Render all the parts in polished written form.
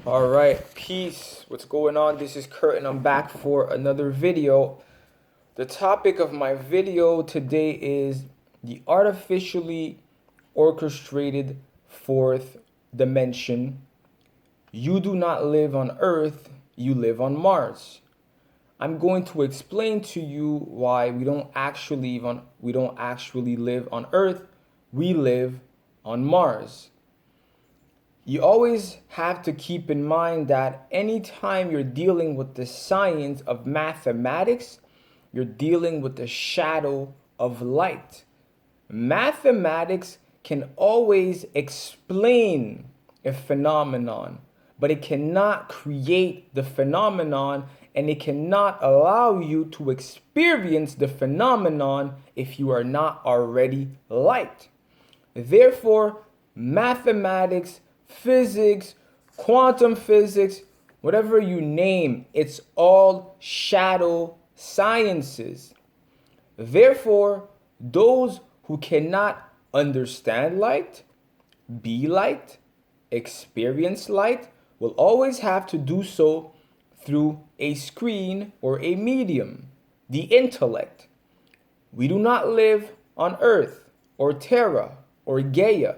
All right, peace. What's going on? This is Kurt and I'm back for another video. The topic of my video today is the artificially orchestrated fourth dimension. You do not live on Earth, you live on Mars. I'm going to explain to you why we don't actually live on Earth, we live on Mars. You always have to keep in mind that anytime you're dealing with the science of mathematics, you're dealing with the shadow of light. Mathematics can always explain a phenomenon, but it cannot create the phenomenon and it cannot allow you to experience the phenomenon if you are not already light. Therefore, mathematics, physics, quantum physics, whatever you name, it's all shadow sciences. Therefore, those who cannot understand light, be light, experience light, will always have to do so through a screen or a medium, the intellect. We do not live on Earth or Terra or Gaia.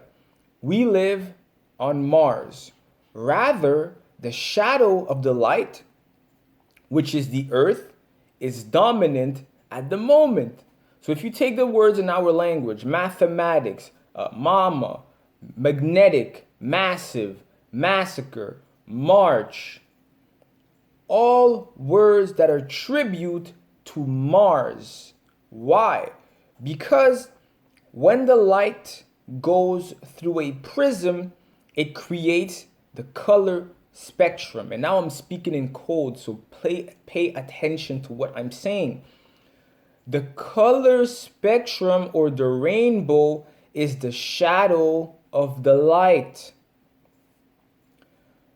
We live on Mars. Rather, the shadow of the light, which is the Earth, is dominant at the moment. So if you take the words in our language, mathematics, mama, magnetic, massive, massacre, march, all words that are tribute to Mars. Why? Because when the light goes through a prism, it creates the color spectrum. And now I'm speaking in code, so pay attention to what I'm saying. The color spectrum or the rainbow is the shadow of the light.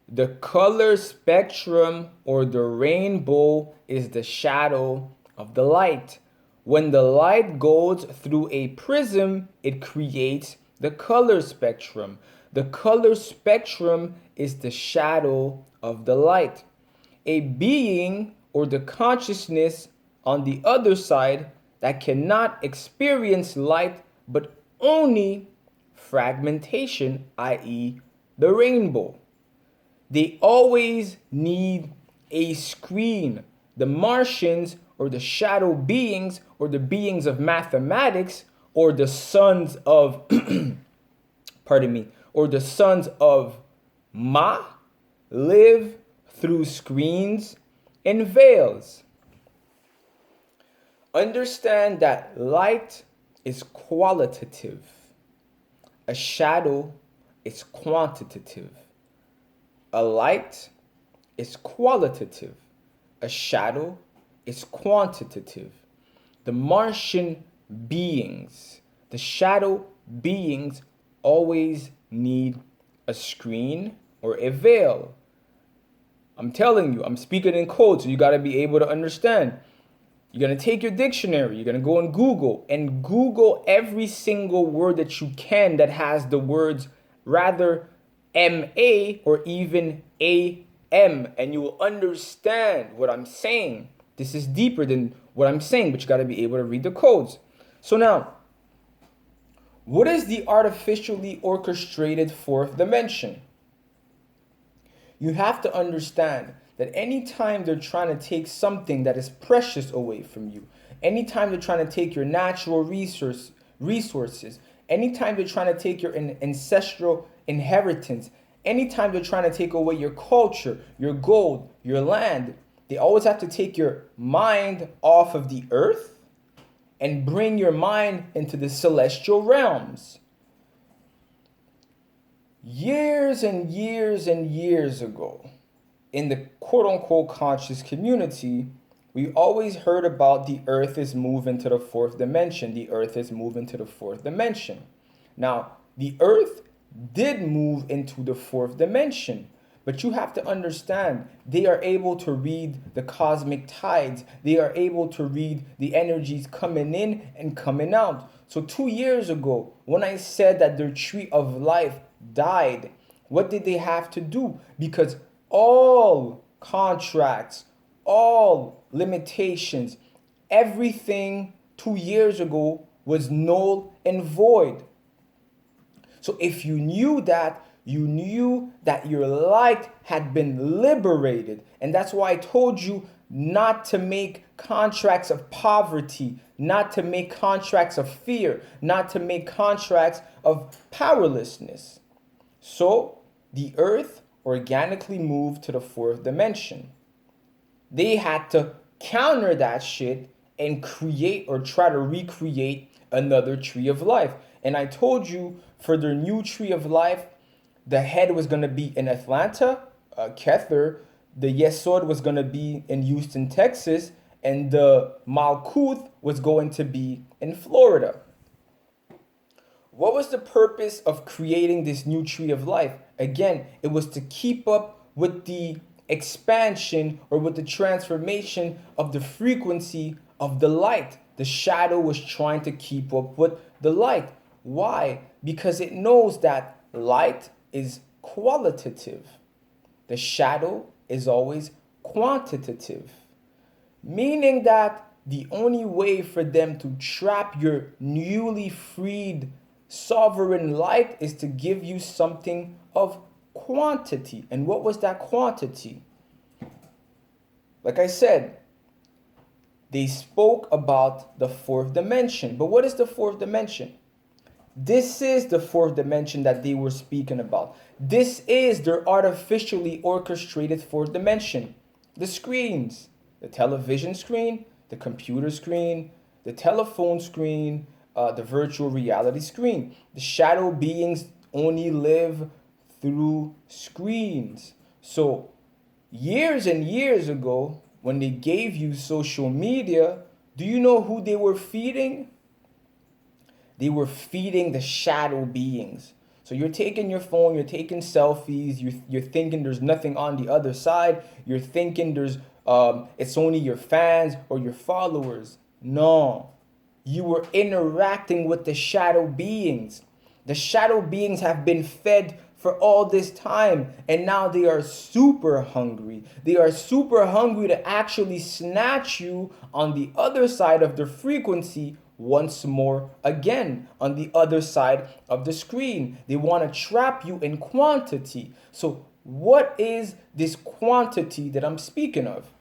The color spectrum or the rainbow is the shadow of the light. When the light goes through a prism, it creates the color spectrum. The color spectrum is the shadow of the light. A being or the consciousness on the other side that cannot experience light but only fragmentation, i.e., the rainbow. They always need a screen. The Martians or the shadow beings or the beings of mathematics or the sons of, or the sons of Ma live through screens and veils. Understand that light is qualitative. A shadow is quantitative. A light is qualitative. A shadow is quantitative. The Martian beings, the shadow beings, always need a screen or a veil. I'm telling you, I'm speaking in code, so you got to be able to understand. You're going to take your dictionary, you're going to go on Google and Google every single word that you can that has the words rather MA or even AM, and you will understand what I'm saying. This is deeper than what I'm saying, but you got to be able to read the codes. So now, what is the artificially orchestrated fourth dimension? You have to understand that anytime they're trying to take something that is precious away from you, anytime they're trying to take your natural resources, anytime they're trying to take your ancestral inheritance, anytime they're trying to take away your culture, your gold, your land, they always have to take your mind off of the earth and bring your mind into the celestial realms. Years and years and years ago, in the quote-unquote conscious community, we always heard about the earth is moving to the fourth dimension. The earth is moving to the fourth dimension. Now, the earth did move into the fourth dimension, but you have to understand, they are able to read the cosmic tides. They are able to read the energies coming in and coming out. So 2 years ago, when I said that their tree of life died, what did they have to do? Because all contracts, all limitations, everything 2 years ago was null and void. So if you knew that, you knew that your light had been liberated. And that's why I told you not to make contracts of poverty, not to make contracts of fear, not to make contracts of powerlessness. So the earth organically moved to the fourth dimension. They had to counter that shit and create or try to recreate another tree of life. And I told you for their new tree of life, the head was going to be in Atlanta, Kether. The Yesod was going to be in Houston, Texas. And the Malkuth was going to be in Florida. What was the purpose of creating this new tree of life? Again, it was to keep up with the expansion or with the transformation of the frequency of the light. The shadow was trying to keep up with the light. Why? Because it knows that light is qualitative. The shadow is always quantitative. Meaning that the only way for them to trap your newly freed sovereign light is to give you something of quantity. And what was that quantity? Like I said, they spoke about the fourth dimension. But what is the fourth dimension? This is the fourth dimension that they were speaking about. This is their artificially orchestrated fourth dimension. The screens, the television screen, the computer screen, the telephone screen, the virtual reality screen. The shadow beings only live through screens. So years and years ago, when they gave you social media, do you know who they were feeding? They were feeding the shadow beings. So you're taking your phone, you're taking selfies, you're thinking there's nothing on the other side. You're thinking it's only your fans or your followers. No, you were interacting with the shadow beings. The shadow beings have been fed for all this time, and now they are super hungry. They are super hungry to actually snatch you on the other side of the frequency once more again, on the other side of the screen. They want to trap you in quantity. So what is this quantity that I'm speaking of?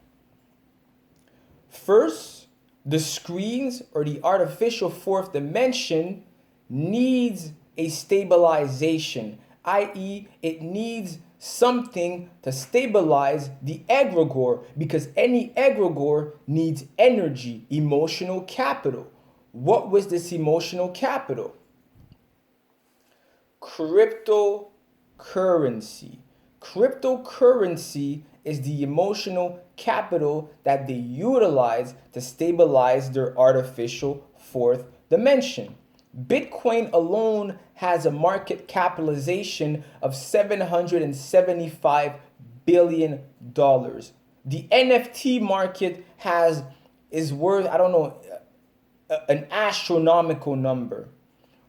First, the screens or the artificial fourth dimension needs a stabilization, i.e., it needs something to stabilize the egregore, because any egregore needs energy, emotional capital. What was this emotional capital? Cryptocurrency. Cryptocurrency is the emotional capital that they utilize to stabilize their artificial fourth dimension. Bitcoin alone has a market capitalization of $775 billion. The NFT market is worth, I don't know, an astronomical number.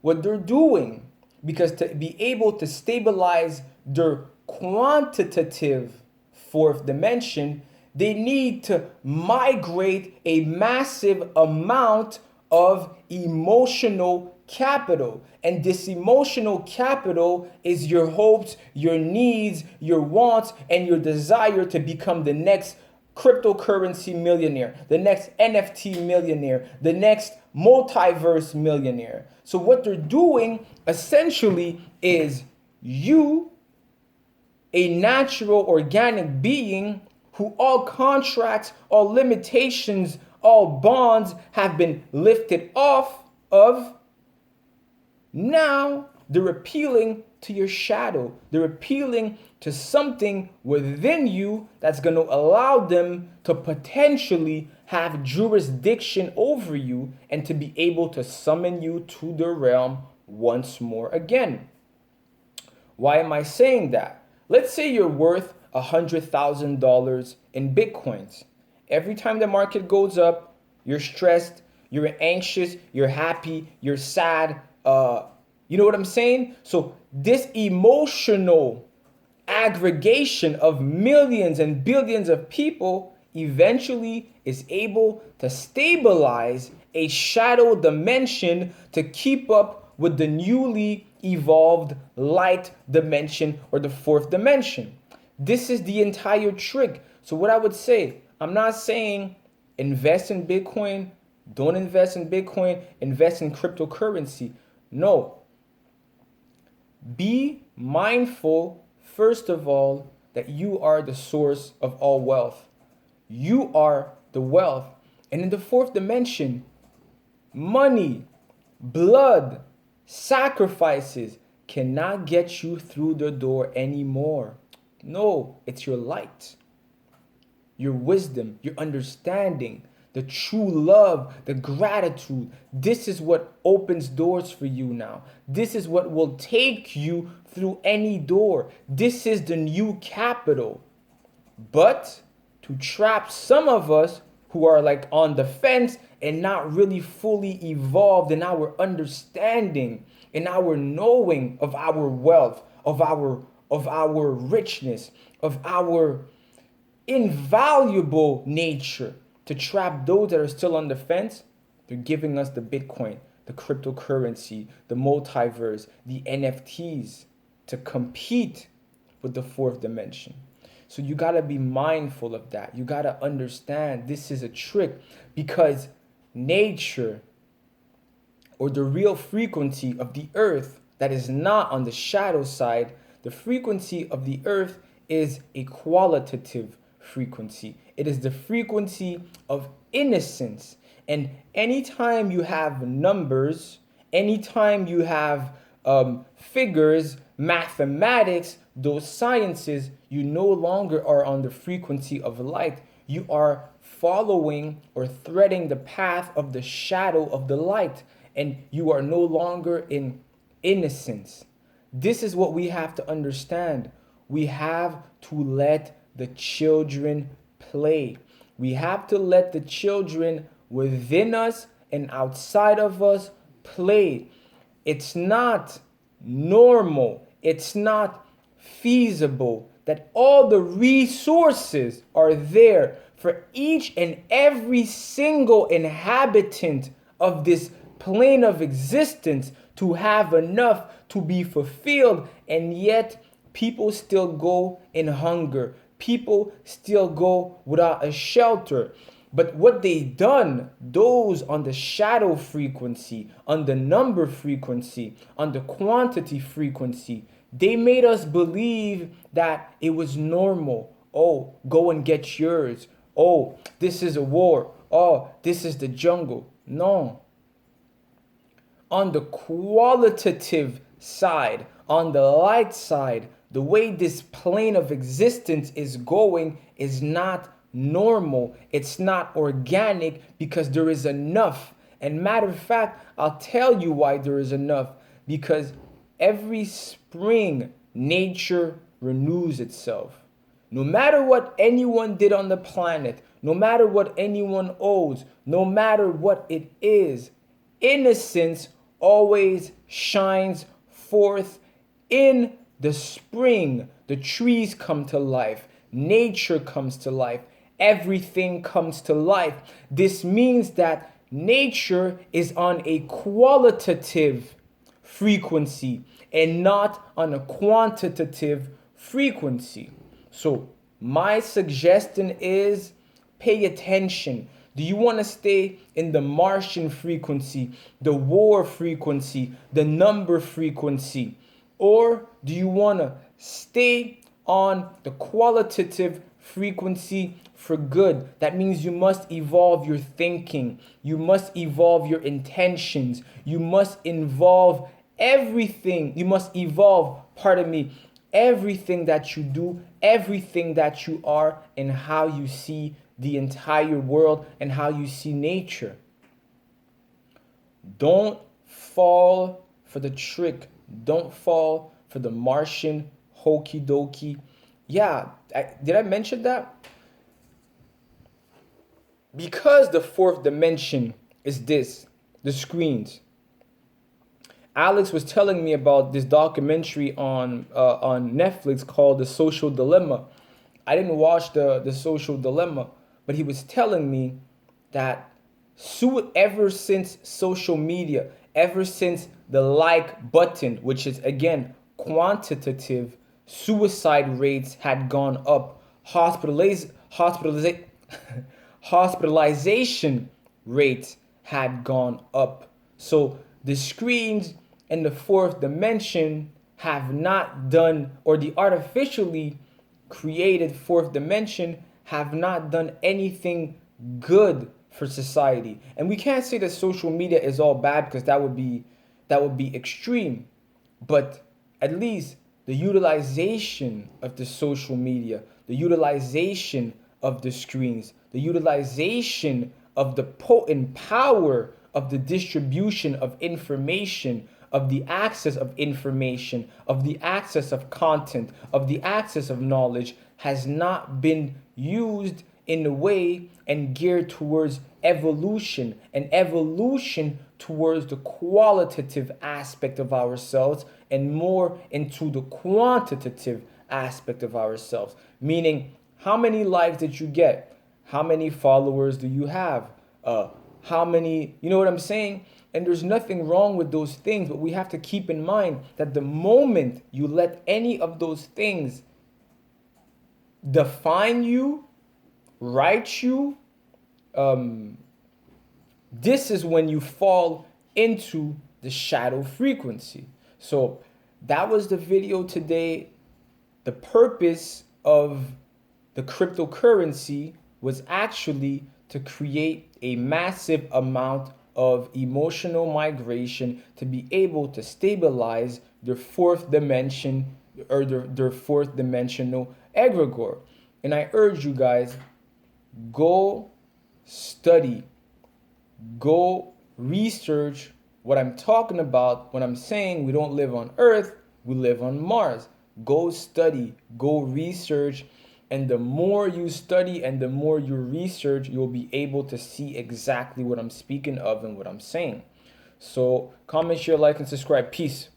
What they're doing, because to be able to stabilize their quantitative fourth dimension, they need to migrate a massive amount of emotional capital. And this emotional capital is your hopes, your needs, your wants, and your desire to become the next cryptocurrency millionaire, the next NFT millionaire, the next multiverse millionaire. So what they're doing essentially is you, a natural organic being who all contracts, all limitations, all bonds have been lifted off of, now they're appealing to your shadow. They're appealing to something within you that's going to allow them to potentially have jurisdiction over you and to be able to summon you to the realm once more again. Why am I saying that? Let's say you're worth $100,000 in Bitcoins. Every time the market goes up, you're stressed, you're anxious, you're happy, you're sad. You know what I'm saying? So this emotional aggregation of millions and billions of people eventually is able to stabilize a shadow dimension to keep up with the newly evolved light dimension or the fourth dimension. This is the entire trick. So what I would say, I'm not saying invest in Bitcoin, don't invest in Bitcoin, invest in cryptocurrency. No. Be mindful, first of all, that you are the source of all wealth. You are the wealth. And in the fourth dimension, money, blood, sacrifices cannot get you through the door anymore. No, it's your light, your wisdom, your understanding, the true love, the gratitude. This is what opens doors for you now. This is what will take you through any door. This is the new capital. But to trap some of us who are like on the fence and not really fully evolved in our understanding, in our knowing of our wealth, of our richness, of our invaluable nature, to trap those that are still on the fence, they're giving us the Bitcoin, the cryptocurrency, the multiverse, the NFTs to compete with the fourth dimension. So you got to be mindful of that. You got to understand this is a trick, because nature, or the real frequency of the earth that is not on the shadow side, the frequency of the earth is a qualitative frequency. It is the frequency of innocence. And anytime you have numbers, anytime you have figures, mathematics, those sciences, you no longer are on the frequency of light. You are following or threading the path of the shadow of the light, and you are no longer in innocence. This is what we have to understand. We have to let the children play. We have to let the children within us and outside of us play. It's not normal. It's not feasible that all the resources are there for each and every single inhabitant of this plane of existence to have enough to be fulfilled, and yet people still go in hunger. People still go without a shelter. But what they done, those on the shadow frequency, on the number frequency, on the quantity frequency, they made us believe that it was normal. Oh, go and get yours. Oh, this is a war. Oh, this is the jungle. No. On the qualitative side, on the light side, the way this plane of existence is going is not normal. It's not organic, because there is enough. And matter of fact, I'll tell you why there is enough. Because every spring, nature renews itself. No matter what anyone did on the planet, no matter what anyone owes, no matter what it is, innocence always shines forth in the spring. The trees come to life. Nature comes to life. Everything comes to life. This means that nature is on a qualitative frequency and not on a quantitative frequency. So my suggestion is pay attention. Do you want to stay in the Martian frequency, the war frequency, the number frequency? Or do you want to stay on the qualitative frequency for good? That means you must evolve your thinking. You must evolve your intentions. You must involve everything. You must evolve, everything that you do, everything that you are, and how you see the entire world and how you see nature. Don't fall for the trick. Don't fall for the Martian hokey dokey. Yeah, did I mention that? Because the fourth dimension is this, the screens. Alex was telling me about this documentary on Netflix called The Social Dilemma. I didn't watch the Social Dilemma, but he was telling me that ever since social media, ever since the like button, which is again quantitative, suicide rates had gone up, hospitalization rates had gone up. So the screens in the fourth dimension have not done, or the artificially created fourth dimension have not done anything good for society. And we can't say that social media is all bad, because that would be extreme. But at least the utilization of the social media, the utilization of the screens, the utilization of the potent power of the distribution of information, of the access of information, of the access of content, of the access of knowledge has not been used in a way and geared towards evolution, and evolution towards the qualitative aspect of ourselves and more into the quantitative aspect of ourselves. Meaning, how many likes did you get? How many followers do you have? How many, you know what I'm saying? And there's nothing wrong with those things, but we have to keep in mind that the moment you let any of those things define you, write you, this is when you fall into the shadow frequency. So that was the video today. The purpose of the cryptocurrency was actually to create a massive amount of emotional migration to be able to stabilize their fourth dimension, or their fourth dimensional egregore. And I urge you guys, go study, go research what I'm talking about when I'm saying we don't live on Earth, we live on Mars. Go study, go research, and the more you study and the more you research, you'll be able to see exactly what I'm speaking of and what I'm saying. So comment, share, like, and subscribe. Peace.